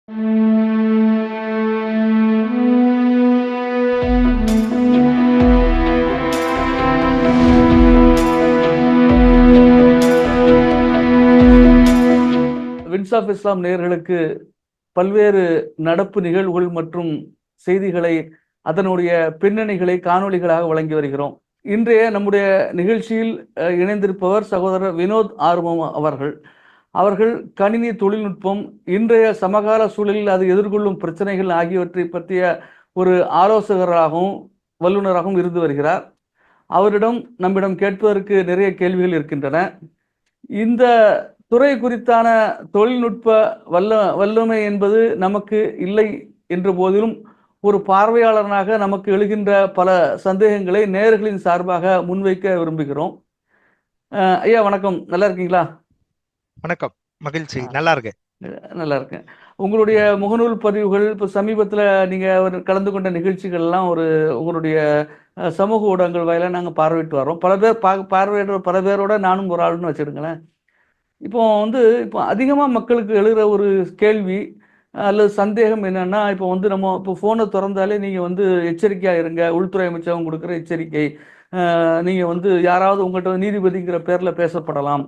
Wins of Islam நேயர்களுக்கு பல்வேறு நடப்பு நிகழ்வுகள் மற்றும் செய்திகளை, அதனுடைய பின்னணிகளை காணொளிகளாக வழங்கி வருகிறோம். இன்றைய நம்முடைய நிகழ்ச்சியில் இணைந்திருப்பவர் சகோதரர் வினோத் ஆறுமுகம் அவர்கள். அவர்கள் கணினி தொழில்நுட்பம், இன்றைய சமகால சூழலில் அது எதிர்கொள்ளும் பிரச்சனைகள் ஆகியவற்றை பற்றிய ஒரு ஆலோசகராகவும் வல்லுநராகவும் இருந்து வருகிறார். அவரிடம் நம்மிடம் கேட்பதற்கு நிறைய கேள்விகள் இருக்கின்றன. இந்த துறை குறித்தான தொழில்நுட்ப வல்லமை என்பது நமக்கு இல்லை என்ற போதிலும், ஒரு பார்வையாளனாக நமக்கு எழுகின்ற பல சந்தேகங்களை நேயர்களின் சார்பாக முன்வைக்க விரும்புகிறோம். ஐயா வணக்கம், நல்லா இருக்கீங்களா? வணக்கம், மகிழ்ச்சி, நல்லா இருக்கேன். நல்லா இருக்கேன். உங்களுடைய முகநூல் பதிவுகள் இப்போ சமீபத்தில் நீங்கள் கலந்து கொண்ட நிகழ்ச்சிகள்லாம் உங்களுடைய சமூக ஊடகங்கள் வாயிலாக நாங்கள் பார்வையிட்டு வரோம். பல பேர் பார்வையிடுற பல பேரோட நானும் ஒரு ஆளுன்னு வச்சுடுங்களேன். இப்போ இப்போ அதிகமாக மக்களுக்கு எழுகிற ஒரு கேள்வி அல்லது சந்தேகம் என்னன்னா, இப்போ நம்ம இப்போ ஃபோனை திறந்தாலே நீங்கள் எச்சரிக்கையாக இருங்க, உள்துறை அமைச்சகம் கொடுக்குற எச்சரிக்கை, நீங்கள் யாராவது உங்கள்கிட்ட நீதிபதிங்கிற பேரில் பேசப்படலாம்,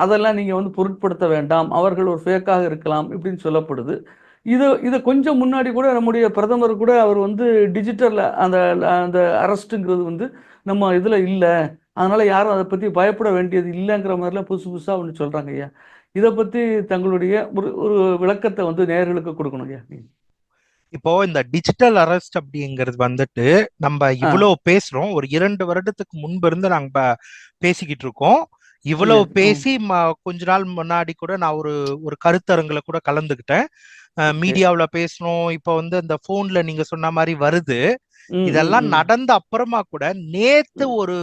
அதெல்லாம் நீங்கள் பொருட்படுத்த வேண்டாம், அவர்கள் ஒரு ஃபேக்காக இருக்கலாம் இப்படின்னு சொல்லப்படுது. இதை கொஞ்சம் முன்னாடி கூட நம்முடைய பிரதமர் கூட அவர் டிஜிட்டல் அந்த அந்த அரெஸ்ட்டுங்கிறது நம்ம இதில் இல்லை, அதனால யாரும் அதை பற்றி பயப்பட வேண்டியது இல்லைங்கிற மாதிரிலாம் புதுசு புதுசாக ஒன்று சொல்கிறாங்க ஐயா. இதை பற்றி தங்களுடைய ஒரு ஒரு விளக்கத்தை நேயர்களுக்கு கொடுக்கணும் ஐயா. இப்போ இந்த டிஜிட்டல் அரெஸ்ட் அப்படிங்கிறது நம்ம இவ்வளவு பேசுறோம். ஒரு 2 வருடத்துக்கு முன்பு இருந்து நாங்க பேசிக்கிட்டு இருக்கோம். இவ்வளவு பேசி கொஞ்ச நாள் முன்னாடி கூட நான் ஒரு கருத்தரங்குல கூட கலந்துக்கிட்டேன். மீடியாவுல பேசணும். இப்ப அந்த போன்ல நீங்க சொன்ன மாதிரி வருது. இதெல்லாம் நடந்த அப்புறமா கூட நேத்து ஒரு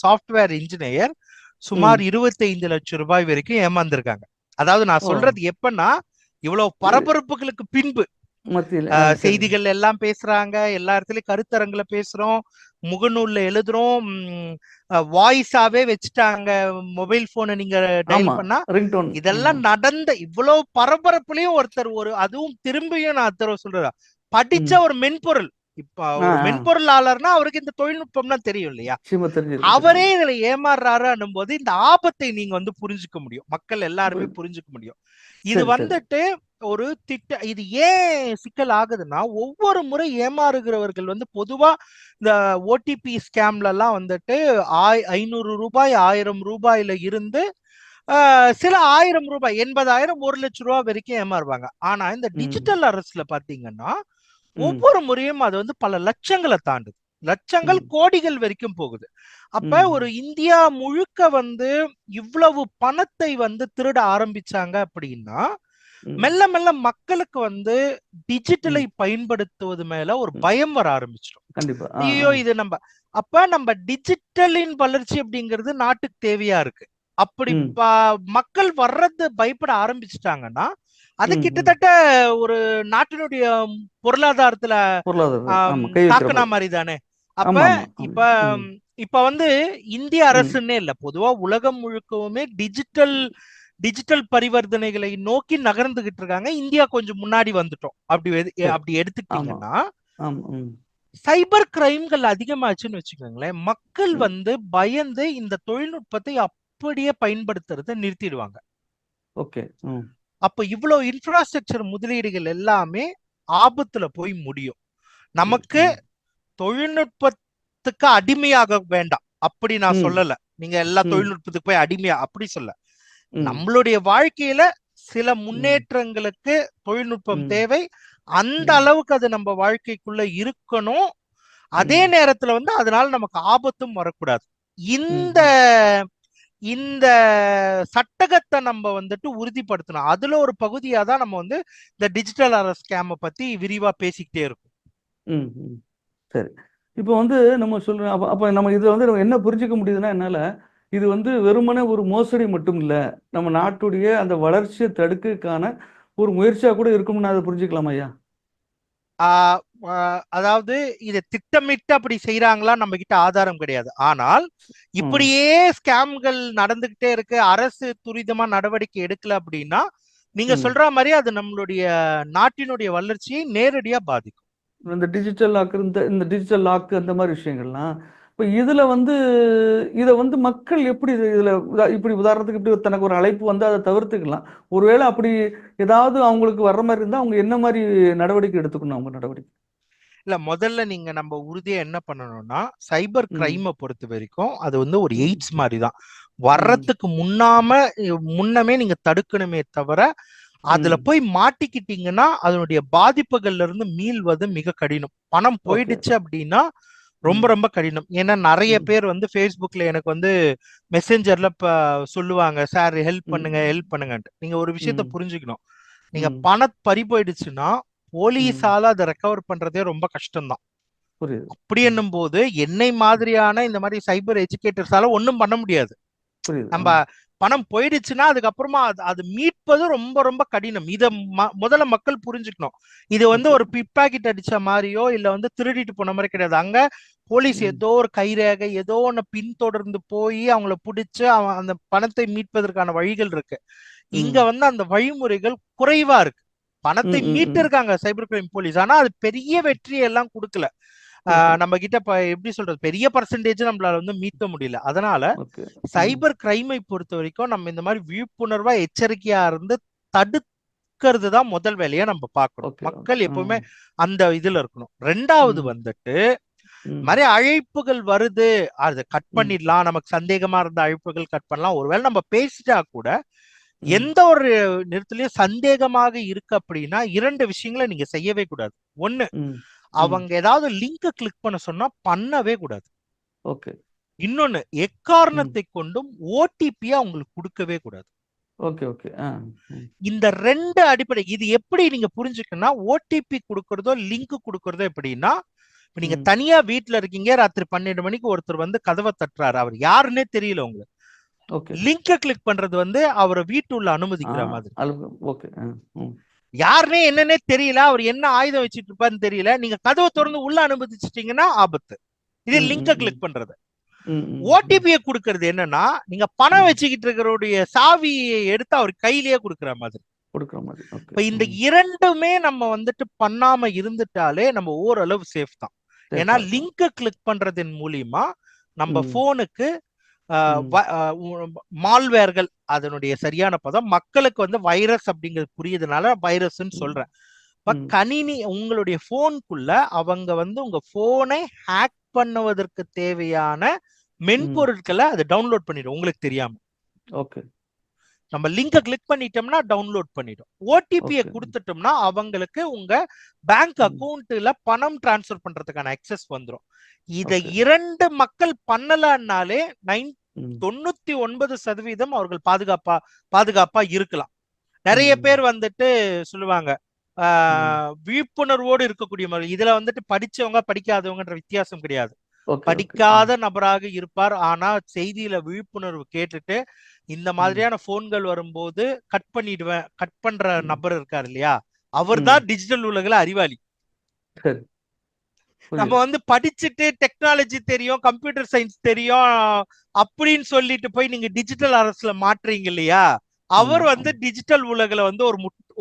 சாஃப்ட்வேர் இன்ஜினியர் சுமார் 25 லட்சம் ரூபாய் வரைக்கும் ஏமாந்திருக்காங்க. அதாவது நான் சொல்றது எப்பன்னா, இவ்வளவு பரபரப்புகளுக்கு பின்பு செய்திகள் எல்லாம் பேசுறாங்க, எல்லா இடத்துலயும் கருத்தரங்குல பேசுறோம், முகநூல்ல எழுதுறோம், வாய்ஸாவே வச்சுட்டாங்க, மொபைல் போனை நீங்க டயல் பண்ணா. இதெல்லாம் நடந்த இவ்வளவு பரபரப்புலயும் ஒருத்தர் அதுவும் திரும்பியும் நான் சொல்றேன், படிச்ச ஒரு மென்பொருள், இப்ப ஒரு மென்பொருளாளர்னா அவருக்கு இந்த தொழில்நுட்பம்லாம் தெரியும் இல்லையா, அவரே இதுல ஏமாறுறாரு போது இந்த ஆபத்தை நீங்க புரிஞ்சுக்க முடியும், மக்கள் எல்லாருமே புரிஞ்சுக்க முடியும். இது ஒரு இது ஏன் சிக்கல் ஆகுதுன்னா, ஒவ்வொரு முறை ஏமாறுகிறவர்கள் பொதுவா இந்த ஓடிபி ஸ்கேம்ல எல்லாம் 500 ரூபாய் 1000 ரூபாயில இருந்து சில 1000 ரூபாய் 80,000 1 லட்சம் ரூபாய் வரைக்கும் ஏமாறுவாங்க. ஆனா இந்த டிஜிட்டல் அரெஸ்ட்ல பாத்தீங்கன்னா ஒவ்வொரு முறையும் அது பல லட்சங்களை தாண்டுது, லட்சங்கள் கோடிகள் வரைக்கும் போகுது. அப்ப ஒரு இந்தியா முழுக்க இவ்வளவு பணத்தை திருட ஆரம்பிச்சாங்க அப்படின்னா, மெல்ல மெல்ல மக்களுக்கு டிஜிட்டலை பயன்படுத்துவது மேல ஒரு பயம் வர ஆரம்பிச்சிடும். ஐயோ இது நம்ம டிஜிட்டலின் வளர்ச்சி அப்படிங்கிறது நாட்டுக்கு தேவையா இருக்கு. அப்படி மக்கள் வர்றது பயப்பட ஆரம்பிச்சுட்டாங்கன்னா, அது கிட்டத்தட்ட ஒரு நாட்டினுடைய பொருளாதாரத்துல தாக்குனா மாதிரி தானே. அப்ப இப்ப இந்திய அரசுன்னே இல்ல, பொதுவா உலகம் முழுக்கவுமே டிஜிட்டல் பரிவர்த்தனைகளை நோக்கி நகர்ந்துகிட்டு இருக்காங்க. இந்தியா கொஞ்சம் முன்னாடி வந்துட்டோம். அப்படி எடுத்துக்கிட்டீங்கன்னா, சைபர் கிரைம்கள் அதிகமாச்சுன்னு வச்சுக்கோங்களேன். மக்கள் பயந்து இந்த தொழில்நுட்பத்தை அப்படியே பயன்படுத்துறதை நிறுத்திடுவாங்க. ஓகே. அப்ப இவ்வளவு இன்ஃப்ராஸ்ட்ரக்சர் முதலீடுகள் எல்லாமே ஆபத்துல போய் முடியும். நமக்கு தொழில்நுட்பத்துக்கு அடிமையாக வேண்டாம் அப்படி நான் சொல்லல. நீங்க எல்லா தொழில்நுட்பத்துக்கு போய் அடிமையா அப்படி சொல்ல. நம்மளுடைய வாழ்க்கையில சில முன்னேற்றங்களுக்கு தொழில்நுட்பம் தேவை. அந்த அளவுக்கு அது நம்ம வாழ்க்கைக்குள்ள இருக்கணும். அதே நேரத்துல அதனால நமக்கு ஆபத்தும் வரக்கூடாது. இந்த சட்டகத்தை நம்ம உறுதிப்படுத்தணும். அதுல ஒரு பகுதியா தான் நம்ம இந்த டிஜிட்டல் அரெஸ்ட் ஸ்கேமை பத்தி விரிவா பேசிக்கிட்டே இருக்கும். சரி, இப்போ நம்ம சொல்றோம். அப்ப நம்ம இதுல நம்ம என்ன புரிஞ்சுக்க முடியுதுன்னா, என்னால இது வெறுமனே ஒரு மோசடி மட்டும் இல்ல, நம்ம நாட்டுடைய அந்த வளர்ச்சியை தடுக்கிறதுக்கான ஒரு முயற்சியா கூட இருக்கும்னு அதை புரிஞ்சுக்கலாமா ஐயா? அதாவது இதை திட்டமிட்டு அப்படி செய்யறாங்களா, நம்ம கிட்ட ஆதாரம் கிடையாது. ஆனால் இப்படியே ஸ்கேம்கள் நடந்துகிட்டே இருக்கு, அரசு துரிதமா நடவடிக்கை எடுக்கல அப்படின்னா நீங்க ம். சொல்ற மாதிரி அது நம்மளுடைய நாட்டினுடைய வளர்ச்சியை நேரடியா பாதிக்கும். இந்த டிஜிட்டல் லாக் இந்த டிஜிட்டல் லாக் அந்த மாதிரி விஷயங்கள்லாம் இப்போ இதுல வந்து இதை வந்து மக்கள் எப்படி இதுல இப்படி உதாரணத்துக்கு இப்படி தனக்கு ஒரு அழைப்பு வந்து அதை தவிர்த்துக்கலாம். ஒருவேளை அப்படி ஏதாவது அவங்களுக்கு வர்ற மாதிரி இருந்தா அவங்க என்ன மாதிரி நடவடிக்கை எடுத்துக்கணும்? அவங்க நடவடிக்கை இல்ல, முதல்ல நீங்க நம்ம உறுதியா என்ன பண்ணணும்னா, சைபர் ம் கிரைமை பொறுத்த வரைக்கும் அது வந்து ஒரு ம் எய்ட்ஸ் மாதிரி தான். ம் வர்றதுக்கு முன்னமே நீங்க தடுக்கணுமே தவிர, அதுல ம் போய் மாட்டிக்கிட்டீங்கன்னா அதனுடைய பாதிப்புகள்ல இருந்து மீள்வது மிக கடினம். பணம் ஓகே. போயிடுச்சு அப்படின்னா ரொம்ப ம் ரொம்ப கடினம். ஏன்னா நிறைய ம் பேர் வந்து Facebookல எனக்கு வந்து மெசேஞ்சர்ல சொல்லுவாங்க, சார் ஹெல்ப் பண்ணுங்க ம் ஹெல்ப் பண்ணுங்கன்ட்டு. நீங்க ஒரு விஷயத்த ம் புரிஞ்சுக்கணும். நீங்க ம் பணம் பறி போயிடுச்சுன்னா ம் போலீஸால அதை ரெக்கவர் பண்றதே ரொம்ப கஷ்டம்தான். புரியுது. அப்படி ம் என்னும் போது என்னை மாதிரியான இந்த மாதிரி சைபர் எஜுகேட்டர்ஸால ஒண்ணும் பண்ண முடியாது. புரியுது. நம்ம பணம் போயிடுச்சுன்னா அதுக்கப்புறமா அது மீட்பது ரொம்ப ரொம்ப கடினம். இத முதல்ல மக்கள் புரிஞ்சுக்கணும். இது வந்து ஓகே. ஒரு பிக் பாக்கெட் அடிச்ச மாதிரியோ இல்ல வந்து திருடிட்டு போன மாதிரி கிடையாது. அங்க போலீஸ் ம் ஏதோ ஒரு கைரேகை ஏதோ ஒன்னு பின்தொடர்ந்து போய் அவங்கள பிடிச்சு அந்த பணத்தை மீட்பதற்கான வழிகள் இருக்கு. இங்க ம் வந்து அந்த வழிமுறைகள் குறைவா இருக்கு. பணத்தை ம் ம் மீட்டு ம் இருக்காங்க சைபர் கிரைம் போலீஸ், ஆனா அது பெரிய வெற்றியை எல்லாம் கொடுக்கல. கொடுக்கல. நம்ம கிட்ட எப்படி சொல்றது, பெரிய பர்சன்டேஜ் நம்மளால வந்து மீட்க முடியல. அதனால ஓகே. ம் சைபர் கிரைமை பொறுத்த வரைக்கும் நம்ம இந்த மாதிரி விழிப்புணர்வா எச்சரிக்கையா இருந்து தடுக்கிறது தான் முதல் வேலையா நம்ம பார்க்கணும். ஓகே. ஓகே. மக்கள் எப்பவுமே அந்த இதுல இருக்கணும். ரெண்டாவது ம் வந்துட்டு ம் மாதிரி அழைப்புகள் வருது, அதை கட் ம் பண்ணிடலாம். நமக்கு சந்தேகமா இருந்த அழைப்புகள் கட் பண்ணலாம். ஒருவேளை நம்ம பேசிட்டா கூட ம் எந்த ஒரு நேரத்திலயும் சந்தேகமாக இருக்கு அப்படின்னா இரண்டு விஷயங்களை நீங்க செய்யவே கூடாது. ஒண்ணு, ம் ம் அவங்க ஏதாவது லிங்க கிளிக் பண்ண சொன்னா பண்ணவே கூடாது. ஓகே. இன்னொன்னு, ம் எக்காரணத்தை கொண்டும் ஓடிபியை அவங்களுக்கு கொடுக்கவே கூடாது. ஓகே. ஓகே. ம் இந்த ரெண்டு அடிப்படை, இது எப்படி நீங்க புரிஞ்சுக்கணும்னா, ஓடிபி கொடுக்கறதோ லிங்க் கொடுக்கறதோ எப்படின்னா, இப்ப நீங்க ம் தனியா வீட்டுல இருக்கீங்க, ராத்திரி 12 மணிக்கு ஒருத்தர் வந்து கதவை தட்டுறாரு, அவர் யாருன்னே தெரியல உங்களுக்கு. ஓகே. லிங்க கிளிக் பண்றது வந்து அவரை வீட்டுள்ள ஆ அனுமதிக்கிற மாதிரி. ஓகே. ம் யாருன்னே என்னன்னே தெரியல, அவர் என்ன ஆயுதம் வச்சிட்டு இருப்பாருன்னு தெரியல, நீங்க கதவை திறந்து உள்ள அனுமதிச்சிட்டீங்கன்னா ஆபத்து. இது ம் லிங்க ம் ம் கிளிக் பண்றது. ம் ம் ம் ஓடிபியை கொடுக்கறது என்னன்னா, நீங்க பணம் ம் வச்சுக்கிட்டு இருக்கிறவருடைய சாவியை எடுத்து அவர் கையிலேயே கொடுக்குற மாதிரி. கொடுக்குற மாதிரி. ஓகே. இப்ப இந்த ம் இரண்டுமே நம்ம வந்துட்டு பண்ணாம இருந்துட்டாலே நம்ம ஓரளவு சேஃப் தான். ஏன்னா சேஃபா இருக்கும். லிங்க கிளிக் பண்றதன் மூலியமா நம்ம ம் போனுக்கு ம் மால்வேர்கள், அதனுடைய சரியான பதம், மக்களுக்கு வந்து வைரஸ் அப்படிங்கிறது புரியுதுனால வைரஸ்ன்னு ம் சொல்றேன். இப்ப ம் கணினி உங்களுடைய போனுக்குள்ள அவங்க வந்து உங்க போனை ஹேக் பண்ணுவதற்கு தேவையான ம் மென்பொருட்களை அதை டவுன்லோட் பண்ணிடும் உங்களுக்கு தெரியாம. ஓகே. நம்ம லிங்கை கிளிக் பண்ணிட்டோம்னா டவுன்லோட் பண்ணிடும். ஓடிபியை ஓகே. கொடுத்துட்டோம்னா அவங்களுக்கு உங்க பேங்க் ம் அக்கவுண்ட்ல பணம் டிரான்ஸ்ஃபர் பண்றதுக்கான அக்சஸ் வந்துடும். இதை ஓகே. இரண்டு மக்கள் பண்ணலன்னாலே ம் 99% அவர்கள் பாதுகாப்பா இருக்கலாம். நிறைய ம் பேர் வந்துட்டு சொல்லுவாங்க, ம் விழிப்புணர்வோடு இருக்கக்கூடிய மாதிரி. இதுல வந்துட்டு படிச்சவங்க படிக்காதவங்கன்ற வித்தியாசம் கிடையாது. ஓகே. ஓகே. படிக்காத நபராக இருப்பார், ஆனா செய்தியில விழிப்புணர்வு கேட்டுட்டு இந்த ம் மாதிரியான போன்கள் வரும்போது கட் பண்ற ம் நபர் இருக்காரு இல்லையா, அவர் ம் தான் டிஜிட்டல் உலகில் அறிவாளி. சரி. நம்ம புரியுது. வந்து படிச்சுட்டு டெக்னாலஜி தெரியும், கம்ப்யூட்டர் சயின்ஸ் தெரியும் அப்படின்னு சொல்லிட்டு போய் நீங்க டிஜிட்டல் அரசுல மாற்றுறீங்க இல்லையா, அவர் ஆமா வந்து ஆமா. டிஜிட்டல் உலகில வந்து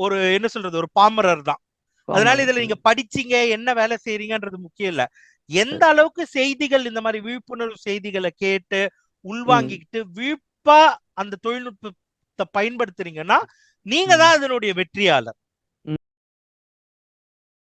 ஒரு என்ன சொல்றது, ஒரு பாமரர் தான். அதனால பாமரர். இதுல நீங்க படிச்சீங்க என்ன வேலை செய்றீங்கன்றது முக்கியம் இல்ல. எந்த சரி. அளவுக்கு செய்திகள், இந்த மாதிரி விழிப்புணர்வு செய்திகளை கேட்டு ம் உள்வாங்கிக்கிட்டு விழிப்பா அந்த தொழில்நுட்பத்தை பயன்படுத்துறீங்கன்னா நீங்க ம் தான் அதனுடைய வெற்றியாளர்.